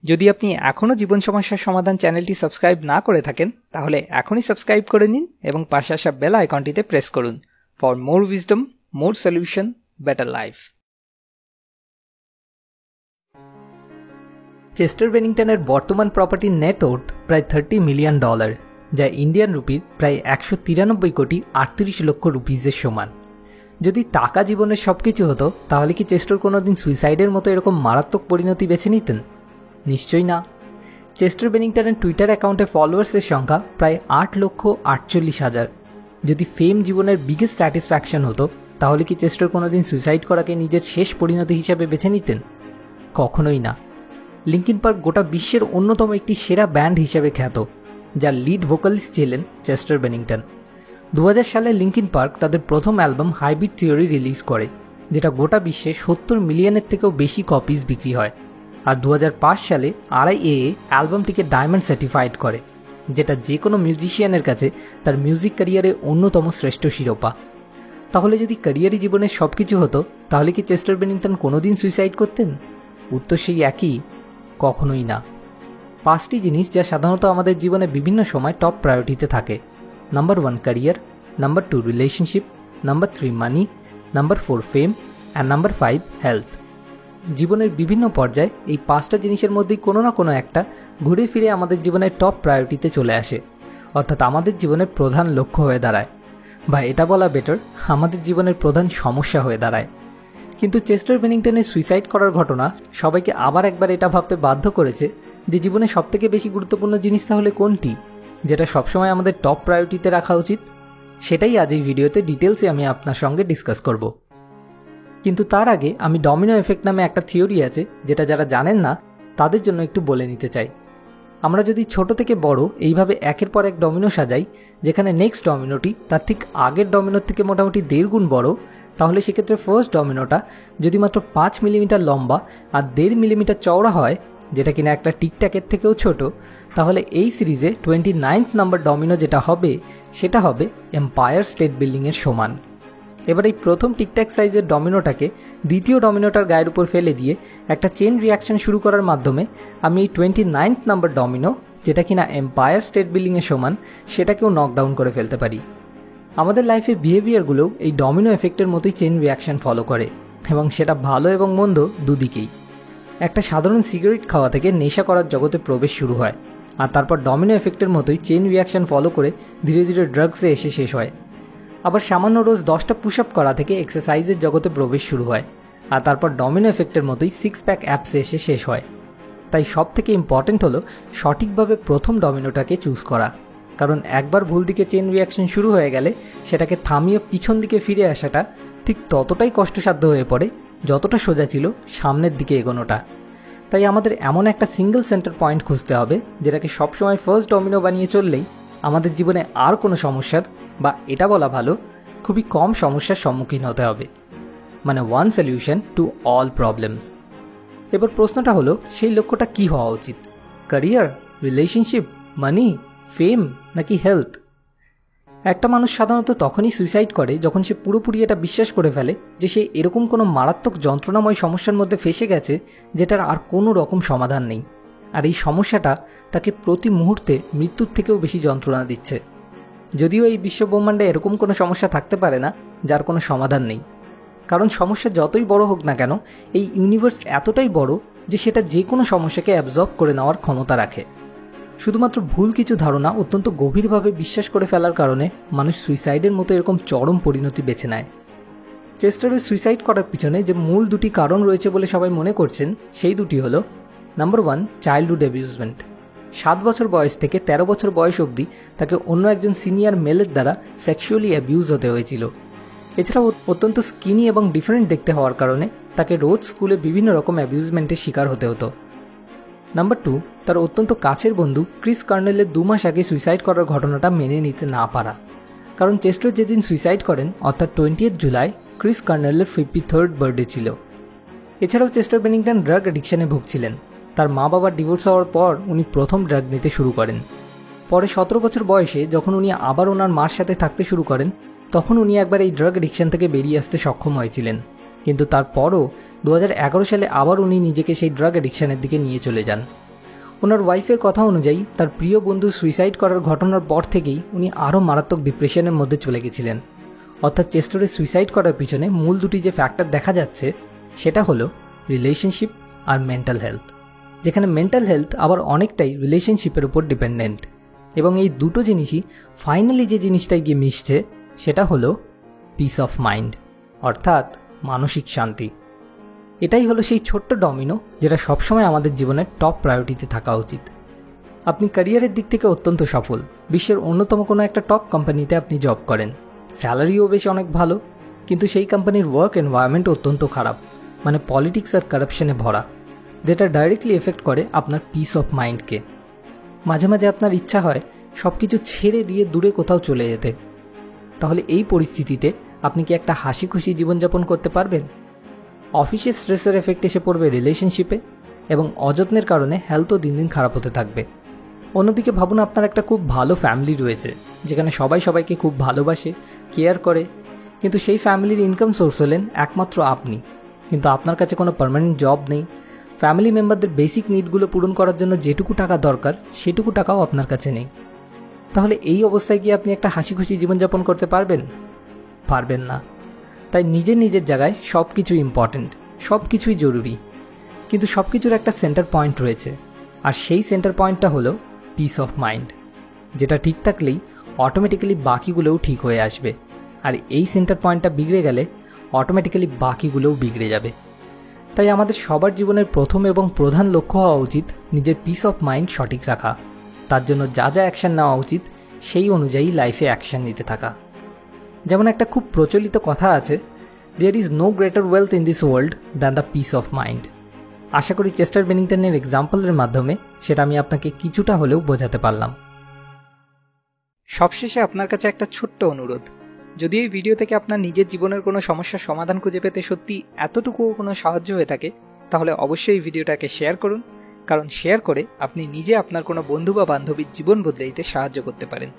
যদি আপনি এখনও জীবন সমস্যার সমাধান চ্যানেলটি সাবস্ক্রাইব না করে থাকেন তাহলে এখনই সাবস্ক্রাইব করে নিন এবং পাশে আসা বেল আইকনটিতে প্রেস করুন for more wisdom, more solution, better life. Chester বেনিংটনের বর্তমান প্রপার্টির নেট ওর্থ প্রায় $30 মিলিয়ন, যা ইন্ডিয়ান রুপির প্রায় 193 কোটি 38 লক্ষ রুপিজের সমান। যদি টাকা জীবনের সবকিছু হতো তাহলে কি চেস্টার কোনোদিন সুইসাইডের মতো এরকম মারাত্মক পরিণতি বেছে নিতেন? নিশ্চয়ই না। চেস্টার বেনিংটনের টুইটার অ্যাকাউন্টে ফলোয়ার্সের সংখ্যা প্রায় 8,48,000। যদি ফেম জীবনের বিগেস্ট স্যাটিসফ্যাকশন হতো তাহলে কি চেস্টার কোনোদিন সুইসাইড করাকে নিজের শেষ পরিণতি হিসেবে বেছে নিতেন? কখনোই না। লিঙ্কিন পার্ক গোটা বিশ্বের অন্যতম একটি সেরা ব্যান্ড হিসেবে খ্যাত, যার লিড ভোকালিস্ট ছিলেন চেস্টার বেনিংটন। 2000 সালে লিঙ্কিন পার্ক তাদের প্রথম অ্যালবাম হাইব্রিড থিওরি রিলিজ করে, যেটা গোটা বিশ্বে 70 মিলিয়নের থেকেও বেশি কপিজ বিক্রি হয়। আর 2005 সালে RIAA অ্যালবামটিকে ডায়মন্ড সার্টিফাইড করে, যেটা যে কোনো মিউজিশিয়ানের কাছে তার মিউজিক ক্যারিয়ারে অন্যতম শ্রেষ্ঠ শিরোপা। তাহলে যদি ক্যারিয়ারি জীবনের সব কিছু হতো তাহলে কি চেস্টার বেনিংটন কোনোদিন সুইসাইড করতেন? উত্তর সেই একই, কখনোই না। 5টি জিনিস যা সাধারণত আমাদের জীবনে বিভিন্ন সময় টপ প্রায়োরিটিতে থাকে: number 1 career, number 2 relationship, number 3 money, number 4 fame and number 5 health. জীবনের বিভিন্ন পর্যায়ে এই 5টা জিনিসের মধ্যেই কোনো না কোনো একটা ঘুরে ফিরে আমাদের জীবনের টপ প্রায়োরিটিতে চলে আসে, অর্থাৎ আমাদের জীবনের প্রধান লক্ষ্য হয়ে দাঁড়ায়, বা এটা বলা বেটার, আমাদের জীবনের প্রধান সমস্যা হয়ে দাঁড়ায়। কিন্তু চেস্টার বেনিংটনের সুইসাইড করার ঘটনা সবাইকে আবার একবার এটা ভাবতে বাধ্য করেছে যে জীবনে সবথেকে বেশি গুরুত্বপূর্ণ জিনিস তাহলে কোনটি, যেটা সবসময় আমাদের টপ প্রায়োরিটিতে রাখা উচিত। সেটাই আজ এই ভিডিওতে ডিটেলসে আমি আপনার সঙ্গে ডিসকাস করব। কিন্তু তার আগে আমি ডমিনো এফেক্ট নামে একটা থিওরি আছে, যেটা যারা জানেন না তাদের জন্য একটু বলে নিতে চাই। আমরা যদি ছোট থেকে বড় এইভাবে একের পর এক ডমিনো সাজাই, যেখানে নেক্সট ডমিনোটি তার ঠিক আগের ডমিনোর থেকে মোটামুটি 1.5 গুণ বড়, তাহলে সেক্ষেত্রে ফার্স্ট ডমিনোটা যদি মাত্র 5 মিলিমিটার লম্বা আর 1.5 মিলিমিটার চওড়া হয়, যেটা কিনা একটা টিকট্যাকের থেকেও ছোট, তাহলে এই সিরিজে 29th নাম্বার ডমিনো যেটা হবে সেটা হবে এম্পায়ার স্টেট বিল্ডিংয়ের সমান। এবার এই প্রথম টিকট্যাক সাইজের ডমিনোটাকে দ্বিতীয় ডমিনোটার গায়ের উপর ফেলে দিয়ে একটা চেন রিয়াকশন শুরু করার মাধ্যমে আমি এই 29th নাম্বার ডমিনো, যেটা কিনা এম্পায়ার স্টেট বিল্ডিংয়ের সমান, সেটাকেও নকডাউন করে ফেলতে পারি। আমাদের লাইফে বিহেভিয়ারগুলোও এই ডমিনো এফেক্টের মতোই চেন রিয়াকশন ফলো করে, এবং সেটা ভালো এবং মন্দ দুদিকেই। একটা সাধারণ সিগারেট খাওয়া থেকে নেশা করার জগতে প্রবেশ শুরু হয়, আর তারপর ডমিনো এফেক্টের মতোই চেন রিয়াকশন ফলো করে ধীরে ধীরে ড্রাগসে এসে শেষ হয়। আবার সামান্য রোজ 10টা পুশ আপ করা থেকে এক্সারসাইজের জগতে প্রবেশ শুরু হয়, আর তারপর ডমিনো এফেক্টের মতোই 6 প্যাক অ্যাপসে এসে শেষ হয়। তাই সব থেকে ইম্পর্টেন্ট হলো সঠিকভাবে প্রথম ডমিনোটাকে চুজ করা, কারণ একবার ভুল দিকে চেন রিয়াকশন শুরু হয়ে গেলে সেটাকে থামিয়ে পিছন দিকে ফিরে আসাটা ঠিক ততটাই কষ্টসাধ্য হয়ে পড়ে যতটা সোজা ছিল সামনের দিকে এগোনোটা। তাই আমাদের এমন একটা সিঙ্গেল সেন্টার পয়েন্ট খুঁজতে হবে, যেটাকে সবসময় ফার্স্ট ডমিনো বানিয়ে চললেই আমাদের জীবনে আর কোনো সমস্যার, বা এটা বলা ভালো খুবই কম সমস্যার সম্মুখীন হতে হবে। মানে one solution to all problems. এবার প্রশ্নটা হলো, সেই লক্ষ্যটা কি হওয়া উচিত? ক্যারিয়ার, রিলেশনশিপ, মানি, ফেম নাকি হেলথ? একটা মানুষ সাধারণত তখনই সুইসাইড করে যখন সে পুরোপুরি এটা বিশ্বাস করে ফেলে যে সে এরকম কোনো মারাত্মক যন্ত্রণাময় সমস্যার মধ্যে ফেসে গেছে যেটার আর কোনো রকম সমাধান নেই, আর এই সমস্যাটা তাকে প্রতি মুহূর্তে মৃত্যুর থেকেও বেশি যন্ত্রণা দিচ্ছে। যদিও এই বিশ্বব্রহ্মাণ্ডে এরকম কোনো সমস্যা থাকতে পারে না যার কোনো সমাধান নেই, কারণ সমস্যা যতই বড় হোক না কেন, এই ইউনিভার্স এতটাই বড় যে সেটা যে কোনো সমস্যাকে অ্যাবজর্ব করে নেওয়ার ক্ষমতা রাখে। শুধুমাত্র ভুল কিছু ধারণা অত্যন্ত গভীরভাবে বিশ্বাস করে ফেলার কারণে মানুষ সুইসাইডের মতো এরকম চরম পরিণতি বেছে নেয়। চেস্টারের সুইসাইড করার পিছনে যে মূল দুটি কারণ রয়েছে বলে সবাই মনে করছেন, সেই দুটি হলো: নাম্বার 1 চাইল্ডহুড অ্যাবিউজমেন্ট। 7 বছর বয়স থেকে 13 বছর বয়স অবধি তাকে অন্য একজন সিনিয়র মেলের দ্বারা সেক্সুয়ালি অ্যাবিউজ হতে হয়েছিল। এছাড়াও অত্যন্ত স্কিনি এবং ডিফারেন্ট দেখতে হওয়ার কারণে তাকে রোজ স্কুলে বিভিন্ন রকম অ্যাবিউজমেন্টের শিকার হতে হতো। নাম্বার 2 তার অত্যন্ত কাছের বন্ধু ক্রিস কার্নেলের 2 মাস আগে সুইসাইড করার ঘটনাটা মেনে নিতে না পারা, কারণ চেস্টার যেদিন সুইসাইড করেন অর্থাৎ 20 জুলাই ক্রিস কার্নেলের 53rd বার্থডে ছিল। এছাড়াও চেস্টার বেনিংটন ড্রাগ অ্যাডিকশানে ভুগছিলেন। তার মা বাবার ডিভোর্স হওয়ার পর উনি প্রথম ড্রাগ নিতে শুরু করেন। পরে 17 বছর বয়সে যখন উনি আবার ওনার মার সাথে থাকতে শুরু করেন, তখন উনি একবার এই ড্রাগ অ্যাডিকশান থেকে বেরিয়ে আসতে সক্ষম হয়েছিলেন। কিন্তু তারপরও 2011 সালে আবার উনি নিজেকে সেই ড্রাগ অ্যাডিকশানের দিকে নিয়ে চলে যান। ওনার ওয়াইফের কথা অনুযায়ী তার প্রিয় বন্ধু সুইসাইড করার ঘটনার পর থেকেই উনি আরও মারাত্মক ডিপ্রেশনের মধ্যে চলে গেছিলেন। অর্থাৎ চেস্টারের সুইসাইড করার পিছনে মূল দুটি যে ফ্যাক্টর দেখা যাচ্ছে সেটা হলো রিলেশনশিপ আর মেন্টাল হেলথ, যেখানে মেন্টাল হেলথ আবার অনেকটাই রিলেশনশিপের উপর ডিপেন্ডেন্ট। এবং এই দুটো জিনিসই ফাইনালি যে জিনিসটাই গিয়ে মিশছে সেটা হলো পিস অফ মাইন্ড, অর্থাৎ মানসিক শান্তি। এটাই হলো সেই ছোট্ট ডমিনো যেটা সবসময় আমাদের জীবনের টপ প্রায়োরিটিতে থাকা উচিত। আপনি ক্যারিয়ারের দিক থেকে অত্যন্ত সফল, বিশ্বের অন্যতম কোনো একটা টপ কোম্পানিতে আপনি জব করেন, স্যালারিও বেশ অনেক ভালো, কিন্তু সেই কোম্পানির ওয়ার্ক এনভায়রনমেন্ট অত্যন্ত খারাপ, মানে পলিটিক্স আর কারাপশনে ভরা, যেটা ডাইরেক্টলি এফেক্ট করে আপনার পিস অফ মাইন্ডকে। মাঝে মাঝে আপনার ইচ্ছা হয় সব কিছু ছেড়ে দিয়ে দূরে কোথাও চলে যেতে। তাহলে এই পরিস্থিতিতে আপনি কি একটা হাসি খুশি জীবনযাপন করতে পারবেন? অফিসের স্ট্রেসের এফেক্ট এসে পড়বে রিলেশনশিপে, এবং অযত্নের কারণে হেলথও দিন দিন খারাপ হতে থাকবে। অন্যদিকে ভাবুন আপনার একটা খুব ভালো ফ্যামিলি রয়েছে, যেখানে সবাই সবাইকে খুব ভালোবাসে, কেয়ার করে, কিন্তু সেই ফ্যামিলির ইনকাম সোর্স হলেন একমাত্র আপনি। কিন্তু আপনার কাছে কোনো পার্মানেন্ট জব নেই, ফ্যামিলি মেম্বারদের বেসিক নিডগুলো পূরণ করার জন্য যেটুকু টাকা দরকার সেটুকু টাকাও আপনার কাছে নেই। তাহলে এই অবস্থায় কি আপনি একটা হাসি খুশি জীবনযাপন করতে পারবেন? পারবেন না। তাই নিজের নিজের জায়গায় সব কিছু ইম্পর্ট্যান্ট, সব কিছুই জরুরি, কিন্তু সব কিছুর একটা সেন্টার পয়েন্ট রয়েছে, আর সেই সেন্টার পয়েন্টটা হলো পিস অফ মাইন্ড, যেটা ঠিক থাকলেই অটোমেটিক্যালি বাকিগুলোও ঠিক হয়ে আসবে। আর এই সেন্টার পয়েন্টটা বিগড়ে গেলে অটোমেটিক্যালি বাকিগুলোও বিগড়ে যাবে। তাই আমাদের সবার জীবনের প্রথম এবং প্রধান লক্ষ্য হওয়া উচিত নিজের পিস অফ মাইন্ড সঠিক রাখা। তার জন্য যা যা অ্যাকশান নেওয়া উচিত সেই অনুযায়ী লাইফে অ্যাকশান নিতে থাকা। যেমন একটা খুব প্রচলিত কথা আছে, there is no greater wealth in this world than the peace of mind. আশা করি চেস্টার বেনিংটনের এক্সাম্পলের মাধ্যমে সেটা আমি আপনাকে কিছুটা হলেও বোঝাতে পারলাম। সবশেষে আপনার কাছে একটা ছোট্ট অনুরোধ, যদি এই ভিডিও থেকে আপনার নিজের জীবনের কোনো সমস্যার সমাধান খুঁজে পেতে সত্যি এতটুকুও কোনো সাহায্য হয়ে থাকে, তাহলে অবশ্যই এই ভিডিওটাকে শেয়ার করুন, কারণ শেয়ার করে আপনি নিজে আপনার কোনো বন্ধু বা বান্ধবীর জীবন বদলে দিতে সাহায্য করতে পারেন।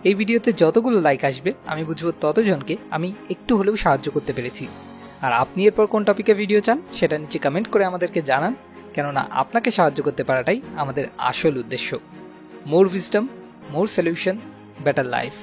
এই ভিডিওতে যতগুলো লাইক আসবে আমি বুঝবো ততজনকে আমি একটু হলেও সাহায্য করতে পেরেছি। আর আপনি এরপর কোন টপিকে ভিডিও চান সেটা নিচে কমেন্ট করে আমাদেরকে জানান, কেননা আপনাকে সাহায্য করতে পারাটাই আমাদের আসল উদ্দেশ্য। মোর wisdom, more solution, better life.